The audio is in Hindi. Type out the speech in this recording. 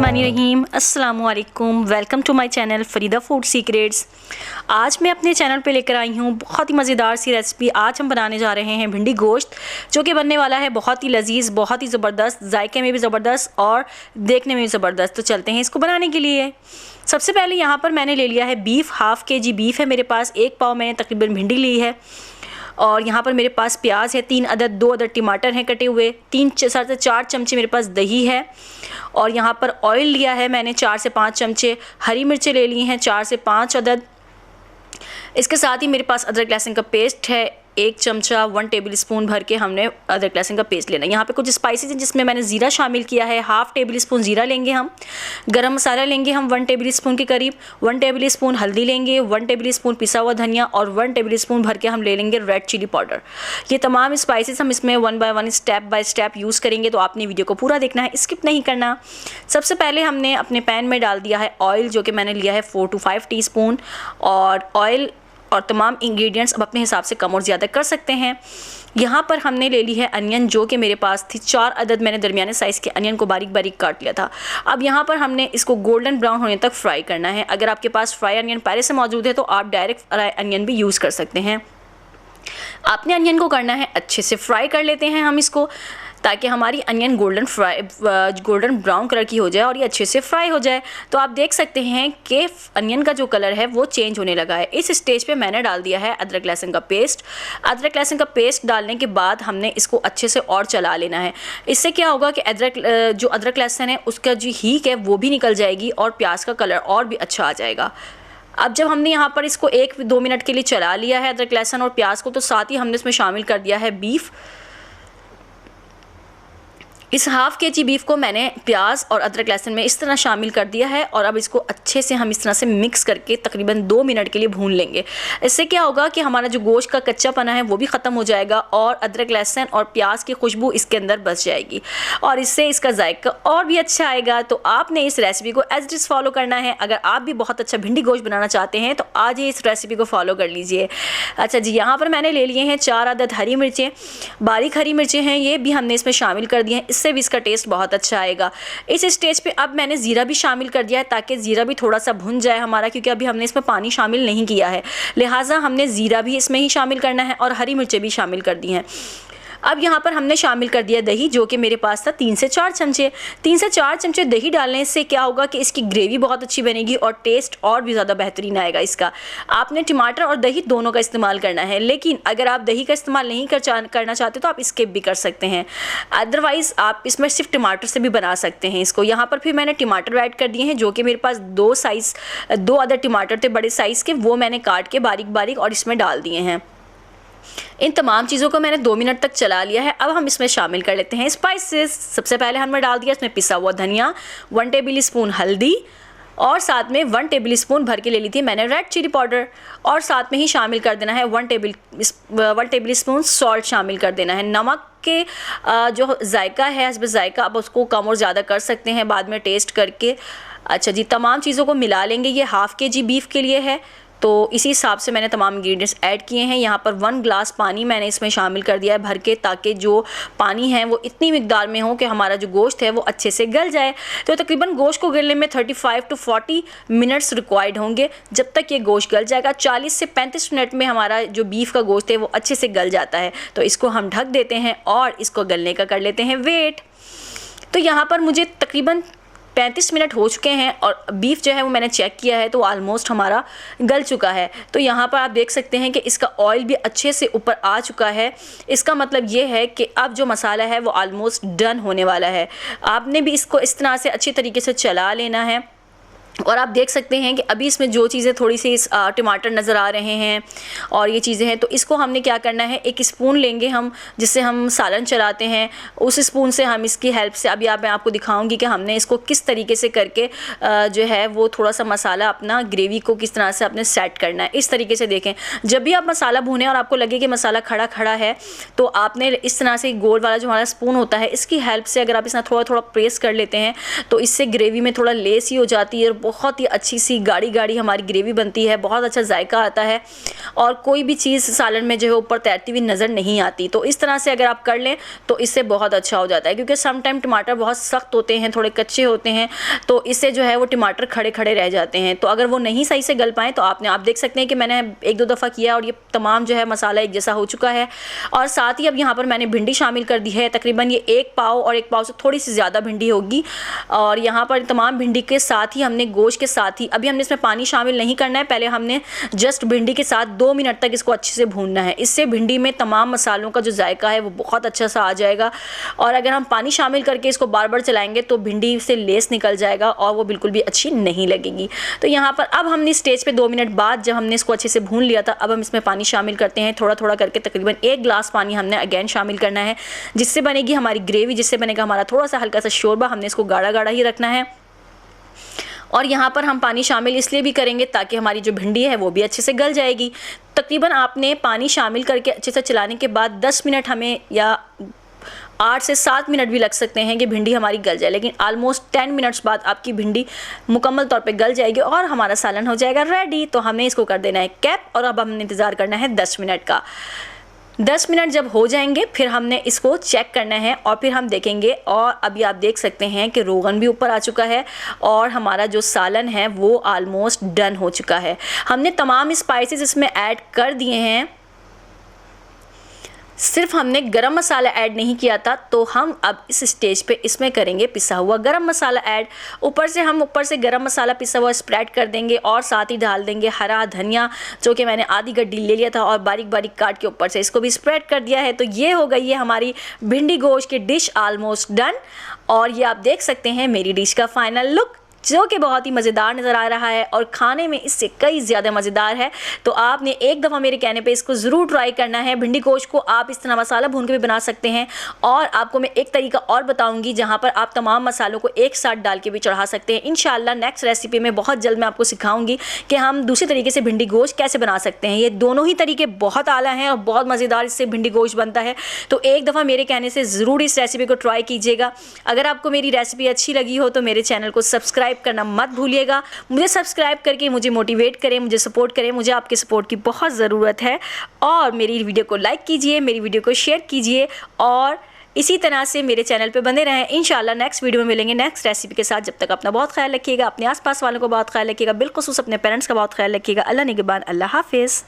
बिस्मिल्लाहिर्रहमानिर्रहीम। अस्सलामुअलैकुम। Welcome to my channel Farida food secrets. आज मैं अपने चैनल पे लेकर आई हूँ बहुत ही मज़ेदार सी रेसिपी। आज हम बनाने जा रहे हैं भिंडी गोश्त, जो कि बनने वाला है बहुत ही लजीज, बहुत ही ज़बरदस्त, जायके में भी ज़बरदस्त और देखने में भी ज़बरदस्त। तो चलते हैं इसको बनाने के लिए। सबसे पहले यहाँ पर मैंने ले लिया है बीफ, हाफ़ kg बीफ है मेरे पास। 1 पाव मैंने तकरीबन भिंडी ली है। और यहाँ पर मेरे पास प्याज है 3 अदद, 2 अदद टमाटर हैं कटे हुए, 3 से 4 चमचे मेरे पास दही है। और यहाँ पर ऑयल लिया है मैंने 4 से 5 चमचे। हरी मिर्चें ले ली हैं 4 से 5 अदद। इसके साथ ही मेरे पास अदरक लहसुन का पेस्ट है 1 चमचा, 1 टेबल स्पून भर के हमने अदरक लहसुन का पेस्ट लेना है। यहाँ पे कुछ स्पाइसेस हैं जिसमें मैंने ज़ीरा शामिल किया है। हाफ़ टेबल स्पून ज़ीरा लेंगे हम। गरम मसाला लेंगे हम 1 टेबल स्पून के करीब। 1 टेबल स्पून हल्दी लेंगे, 1 टेबल स्पून पिसा हुआ धनिया और 1 टेबल स्पून भर के हम ले लेंगे रेड चिली पाउडर। ये तमाम स्पाइसेस हम इसमें 1 by 1 step by step use करेंगे, तो आपने वीडियो को पूरा देखना है, स्किप नहीं करना। सबसे पहले हमने अपने पैन में डाल दिया है ऑयल, जो कि मैंने लिया है 4 to 5 टीस्पून। और ऑयल और तमाम इंग्रेडिएंट्स अब अपने हिसाब से कम और ज़्यादा कर सकते हैं। यहाँ पर हमने ले ली है अनियन, जो कि मेरे पास थी 4 अदद। मैंने दरमियाने साइज़ के अनियन को बारीक बारीक काट लिया था। अब यहाँ पर हमने इसको गोल्डन ब्राउन होने तक फ्राई करना है। अगर आपके पास फ्राई अनियन पहले से मौजूद है तो आप डायरेक्ट फ्राई अनियन भी यूज़ कर सकते हैं। आपने अनियन को करना है अच्छे से फ्राई कर लेते हैं हम इसको, ताकि हमारी अनियन गोल्डन ब्राउन कलर की हो जाए और ये अच्छे से फ्राई हो जाए। तो आप देख सकते हैं कि अनियन का जो कलर है वो चेंज होने लगा है। इस स्टेज पे मैंने डाल दिया है अदरक लहसुन का पेस्ट। अदरक लहसुन का पेस्ट डालने के बाद हमने इसको अच्छे से और चला लेना है। इससे क्या होगा कि जो अदरक लहसुन है उसका जो हीक है वो भी निकल जाएगी और प्याज का कलर और भी अच्छा आ जाएगा। अब जब हमने यहाँ पर इसको 1-2 मिनट के लिए चला लिया है अदरक लहसुन और प्याज को, तो साथ ही हमने इसमें शामिल कर दिया है बीफ। इस हाफ़ kg बीफ को मैंने प्याज और अदरक लहसुन में इस तरह शामिल कर दिया है और अब इसको अच्छे से हम इस तरह से मिक्स करके तकरीबन 2 मिनट के लिए भून लेंगे। इससे क्या होगा कि हमारा जो गोश्त का कच्चापना है वो भी ख़त्म हो जाएगा और अदरक लहसुन और प्याज की खुशबू इसके अंदर बच जाएगी और इससे इसका जायका और भी अच्छा आएगा। तो आपने इस रेसिपी को एज इट इज़ फॉलो करना है। अगर आप भी बहुत अच्छा भिंडी गोश्त बनाना चाहते हैं तो आज ही इस रेसिपी को फॉलो कर लीजिए। अच्छा जी, यहाँ पर मैंने ले लिए हैं 4 अदद हरी मिर्चें, बारीक हरी मिर्चें हैं, ये भी हमने इसमें शामिल कर दिए हैं। इससे भी इसका टेस्ट बहुत अच्छा आएगा। इस स्टेज पे अब मैंने ज़ीरा भी शामिल कर दिया है, ताकि ज़ीरा भी थोड़ा सा भुन जाए हमारा, क्योंकि अभी हमने इसमें पानी शामिल नहीं किया है, लिहाजा हमने ज़ीरा भी इसमें ही शामिल करना है और हरी मिर्चें भी शामिल कर दी हैं। अब यहाँ पर हमने शामिल कर दिया दही, जो कि मेरे पास था 3 से 4 चमचे। 3 से 4 चमचे दही डालने से क्या होगा कि इसकी ग्रेवी बहुत अच्छी बनेगी और टेस्ट और भी ज़्यादा बेहतरीन आएगा इसका। आपने टमाटर और दही दोनों का इस्तेमाल करना है, लेकिन अगर आप दही का इस्तेमाल नहीं करना चाहते तो आप स्किप भी कर सकते हैं। अदरवाइज़ आप इसमें सिर्फ टमाटर से भी बना सकते हैं इसको। यहाँ पर फिर मैंने टमाटर ऐड कर दिए हैं, जो कि मेरे पास 2 अदद टमाटर थे बड़े साइज़ के, वो मैंने काट के बारीक बारीक और इसमें डाल दिए हैं। इन तमाम चीज़ों को मैंने 2 मिनट तक चला लिया है। अब हम इसमें शामिल कर लेते हैं स्पाइसेस। सबसे पहले हमने डाल दिया इसमें पिसा हुआ धनिया, 1 टेबल स्पून हल्दी और साथ में 1 टेबल स्पून भर के ले ली थी मैंने रेड चिली पाउडर। और साथ में ही शामिल कर देना है 1 टेबल स्पून सॉल्ट शामिल कर देना है। नमक के जो जायका है, हस्ब जायका, आप उसको कम और ज़्यादा कर सकते हैं बाद में टेस्ट करके। अच्छा जी, तमाम चीज़ों को मिला लेंगे। ये हाफ़ kg बीफ के लिए है, तो इसी हिसाब से मैंने तमाम इंग्रेडिएंट्स ऐड किए हैं। यहाँ पर 1 गिलास पानी मैंने इसमें शामिल कर दिया है भर के, ताकि जो पानी है वो इतनी मिकदार में हो कि हमारा जो गोश्त है वो अच्छे से गल जाए। तो तकरीबन गोश्त को गलने में 35 to 40 मिनट्स रिक्वायर्ड होंगे। जब तक ये गोश्त गल जाएगा, 40 से 35 मिनट में हमारा जो बीफ का गोश्त है वो अच्छे से गल जाता है। तो इसको हम ढक देते हैं और इसको गलने का कर लेते हैं वेट। तो यहाँ पर मुझे तकरीबन 35 मिनट हो चुके हैं और बीफ जो है वो मैंने चेक किया है तो ऑलमोस्ट हमारा गल चुका है। तो यहाँ पर आप देख सकते हैं कि इसका ऑयल भी अच्छे से ऊपर आ चुका है। इसका मतलब ये है कि अब जो मसाला है वो ऑलमोस्ट डन होने वाला है। आपने भी इसको इस तरह से अच्छी तरीके से चला लेना है। और आप देख सकते हैं कि अभी इसमें जो चीज़ें थोड़ी सी टमाटर नज़र आ रहे हैं और ये चीज़ें हैं, तो इसको हमने क्या करना है, एक स्पून लेंगे हम जिससे हम सालन चलाते हैं, उस स्पून से हम इसकी हेल्प से अभी मैं आपको दिखाऊंगी कि हमने इसको किस तरीके से करके जो है वो थोड़ा सा मसाला अपना ग्रेवी को किस तरह से अपने सेट करना है। इस तरीके से देखें, जब भी आप मसाला भूनें और आपको लगे कि मसाला खड़ा खड़ा है, तो आपने इस तरह से गोल वाला जो हमारा स्पून होता है इसकी हेल्प से अगर आप इसमें थोड़ा थोड़ा प्रेस कर लेते हैं तो इससे ग्रेवी में थोड़ा लेस ही हो जाती है और बहुत ही अच्छी सी गाढ़ी गाढ़ी हमारी ग्रेवी बनती है, बहुत अच्छा जायका आता है और कोई भी चीज़ सालन में जो है ऊपर तैरती हुई नज़र नहीं आती। तो इस तरह से अगर आप कर लें तो इससे बहुत अच्छा हो जाता है, क्योंकि सम टाइम टमाटर बहुत सख्त होते हैं, थोड़े कच्चे होते हैं, तो इससे जो है वो टमाटर खड़े खड़े रह जाते हैं। तो अगर वो नहीं सही से गल पाएँ तो आप देख सकते हैं कि मैंने 1-2 दफ़ा किया और ये तमाम जो है मसाला एक जैसा हो चुका है। और साथ ही अब यहाँ पर मैंने भिंडी शामिल कर दी है, तकरीबन ये 1 पाव और 1 पाव से थोड़ी सी ज़्यादा भिंडी होगी। और यहाँ पर तमाम भिंडी के साथ ही हमने गोश्त के साथ ही, अभी हमने इसमें पानी शामिल नहीं करना है, पहले हमने जस्ट भिंडी के साथ 2 मिनट तक इसको अच्छे से भूनना है। इससे भिंडी में तमाम मसालों का जो जायका है वो बहुत अच्छा सा आ जाएगा। और अगर हम पानी शामिल करके इसको बार बार चलाएंगे तो भिंडी से लेस निकल जाएगा और वो बिल्कुल भी अच्छी नहीं लगेगी। तो यहाँ पर अब हमने स्टेज पे 2 मिनट बाद जब हमने इसको अच्छे से भून लिया था, अब हम इसमें पानी शामिल करते हैं, थोड़ा थोड़ा करके तकरीबन 1 गिलास पानी हमने अगेन शामिल करना है, जिससे बनेगी हमारी ग्रेवी, जिससे बनेगा हमारा थोड़ा सा हल्का सा शोरबा। हमने इसको गाढ़ा गाढ़ा ही रखना है। और यहाँ पर हम पानी शामिल इसलिए भी करेंगे ताकि हमारी जो भिंडी है वो भी अच्छे से गल जाएगी। तकरीबन आपने पानी शामिल करके अच्छे से चलाने के बाद 10 मिनट हमें, या 8 से 7 मिनट भी लग सकते हैं कि भिंडी हमारी गल जाए, लेकिन ऑलमोस्ट 10 मिनट्स बाद आपकी भिंडी मुकम्मल तौर पे गल जाएगी और हमारा सालन हो जाएगा रेडी। तो हमें इसको कर देना है कैप और अब हमने इंतज़ार करना है 10 मिनट का। 10 मिनट जब हो जाएंगे फिर हमने इसको चेक करना है और फिर हम देखेंगे। और अभी आप देख सकते हैं कि रोगन भी ऊपर आ चुका है और हमारा जो सालन है वो ऑलमोस्ट डन हो चुका है। हमने तमाम स्पाइसेस इसमें ऐड कर दिए हैं, सिर्फ हमने गरम मसाला ऐड नहीं किया था। तो हम अब इस स्टेज पे इसमें करेंगे पिसा हुआ गरम मसाला ऐड। ऊपर से गरम मसाला पिसा हुआ स्प्रेड कर देंगे और साथ ही डाल देंगे हरा धनिया, जो कि मैंने आधी गड्डी ले लिया था और बारीक बारीक काट के ऊपर से इसको भी स्प्रेड कर दिया है। तो ये हो गई है हमारी भिंडी गोश्त की डिश ऑलमोस्ट डन। और ये आप देख सकते हैं मेरी डिश का फाइनल लुक, जो कि बहुत ही मज़ेदार नज़र आ रहा है और खाने में इससे कई ज़्यादा मज़ेदार है। तो आपने एक दफ़ा मेरे कहने पे इसको ज़रूर ट्राई करना है। भिंडी गोश्त को आप इस तरह मसाला भून के भी बना सकते हैं और आपको मैं एक तरीका और बताऊंगी जहां पर आप तमाम मसालों को एक साथ डाल के भी चढ़ा सकते हैं। इंशाल्लाह नेक्स्ट रेसिपी में बहुत जल्द मैं आपको सिखाऊंगी कि हम दूसरे तरीके से भिंडी गोश्त कैसे बना सकते हैं। ये दोनों ही तरीके बहुत आला हैं और बहुत मज़ेदार इससे भिंडी गोश्त बनता है। तो एक दफ़ा मेरे कहने से ज़रूर इस रेसिपी को ट्राई कीजिएगा। अगर आपको मेरी रेसिपी अच्छी लगी हो तो मेरे चैनल को सब्सक्राइब करना मत भूलिएगा। मुझे सब्सक्राइब करके मुझे मोटिवेट करें, मुझे सपोर्ट करें, मुझे आपके सपोर्ट की बहुत ज़रूरत है। और मेरी वीडियो को लाइक कीजिए, मेरी वीडियो को शेयर कीजिए और इसी तरह से मेरे चैनल पे बने रहें। इंशाल्लाह नेक्स्ट वीडियो में मिलेंगे नेक्स्ट रेसिपी के साथ। जब तक अपना बहुत ख्याल रखिएगा, अपने आसपास वालों को बहुत ख्याल रखिएगा, बिलखुसूस अपने पेरेंट्स का बहुत ख्याल रखिएगा। अल्लाह निगहबान, अल्लाह हाफिज़।